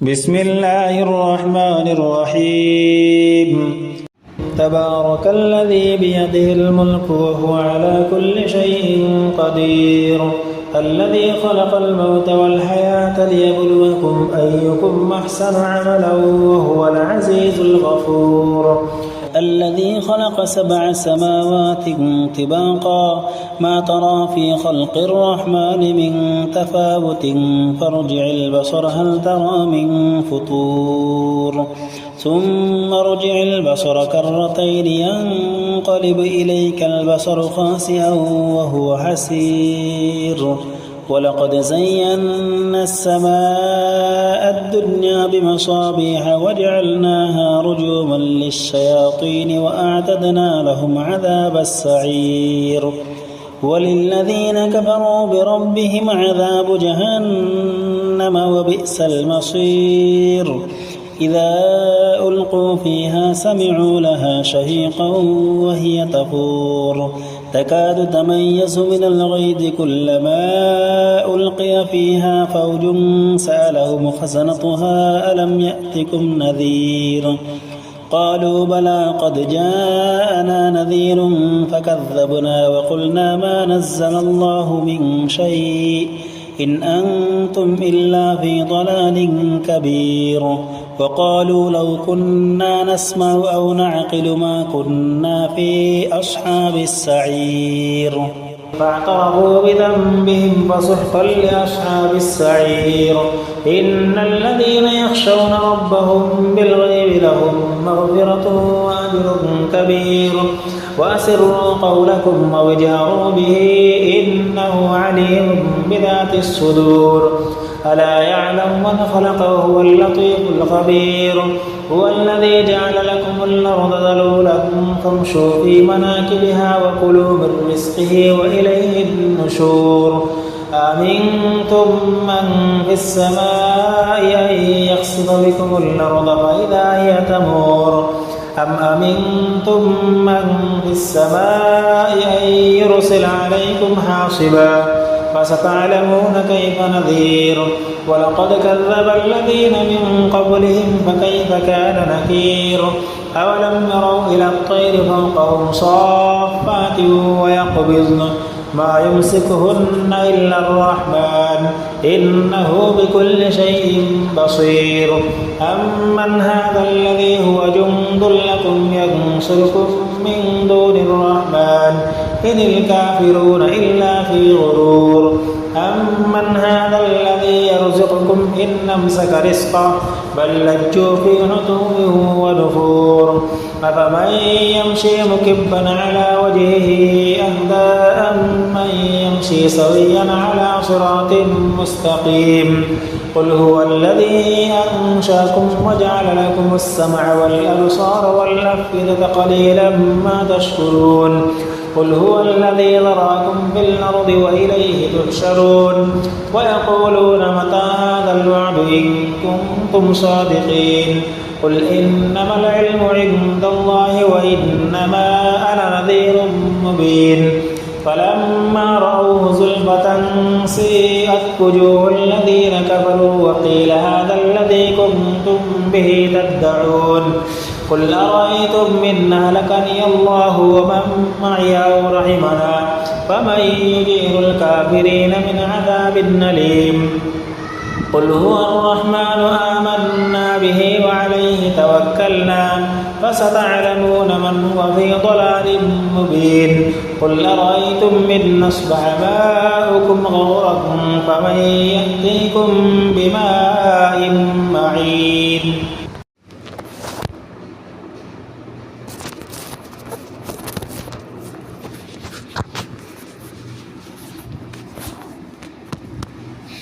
بسم الله الرحمن الرحيم تبارك الذي بيده الملك وهو على كل شيء قدير الذي خلق الموت والحياة ليبلوكم أيكم أحسن عملا وهو العزيز الغفور الذي خلق 7 سماوات طباقا ما ترى في خلق الرحمن من تفاوت فارجع البصر هل ترى من فطور ثم ارجع البصر كرتين ينقلب إليك البصر خاسئا وهو حسير ولقد زينا السماء الدنيا بمصابيح وجعلناها رجوما للشياطين وأعتدنا لهم عذاب السعير وللذين كفروا بربهم عذاب جهنم وبئس المصير إذا ألقوا فيها سمعوا لها شهيقا وهي تفور تكاد تميز من الغيظ كلما ألقي فيها فوج سألهم خزنتها ألم يأتكم نذير قالوا بلى قد جاءنا نذير فكذبنا وقلنا ما نزل الله من شيء إن أنتم إلا في ضلال كبير وقالوا لو كنا نسمع أو نعقل ما كنا في أصحاب السعير فاعترفوا بذنبهم فسحقا لأصحاب السعير إن الذين يخشون ربهم بالغيب لهم مغفرة وأجر كبير وأسروا قولكم أو اجهروا به إنه عليم بذات الصدور ألا يعلم من خلق وهو اللطيف الخبير هو الذي جعل لكم الأرض ذلولا فامشوا في مناكبها وكلوا من رزقه وإليه النشور أمنتم من في السماء أن يخسف بكم الأرض فإذا هي تمور أم أمنتم من في السماء أن يرسل عليكم حاصبا فستعلمون كيف نذير ولقد كذب الذين من قبلهم فكيف كان نكير أولم يروا إلى الطير فوقهم صافات ويقبضن ما يمسكهن إلا الرحمن إنه بكل شيء بصير أمن هذا الذي هو جند لكم ينصركم من دون الرحمن إن الكافرون إلا في غرور أمن هذا الذي يرزقكم إن أمسك رزقه بل لجوا في عتو ونفور أفمن يمشي مكبا على وجهه أهدى أمن يمشي سويا على صراط مستقيم قل هو الذي أنشاكم وجعل لكم السمع والأبصار والأفئدة قليلا ما تشكرون قل هو الذي ذراكم في الأرض وإليه تحشرون ويقولون متى هذا الوعد إن كنتم صادقين قل إنما العلم عند الله وإنما أنا نذير مبين فلما رأوه زلفة سيئت وجوه الذين كفروا وقيل هذا الذي كنتم به تدعون قل أرأيتم إن أهلكني الله ومن معي أو رحمنا فمن يجير الكافرين من عذاب أليم قل هو الرحمن آمنا به وعليه توكلنا فستعلمون من هو في ضلال مبين قل أرأيتم إن أصبح ماؤكم غورا فمن يأتيكم بماء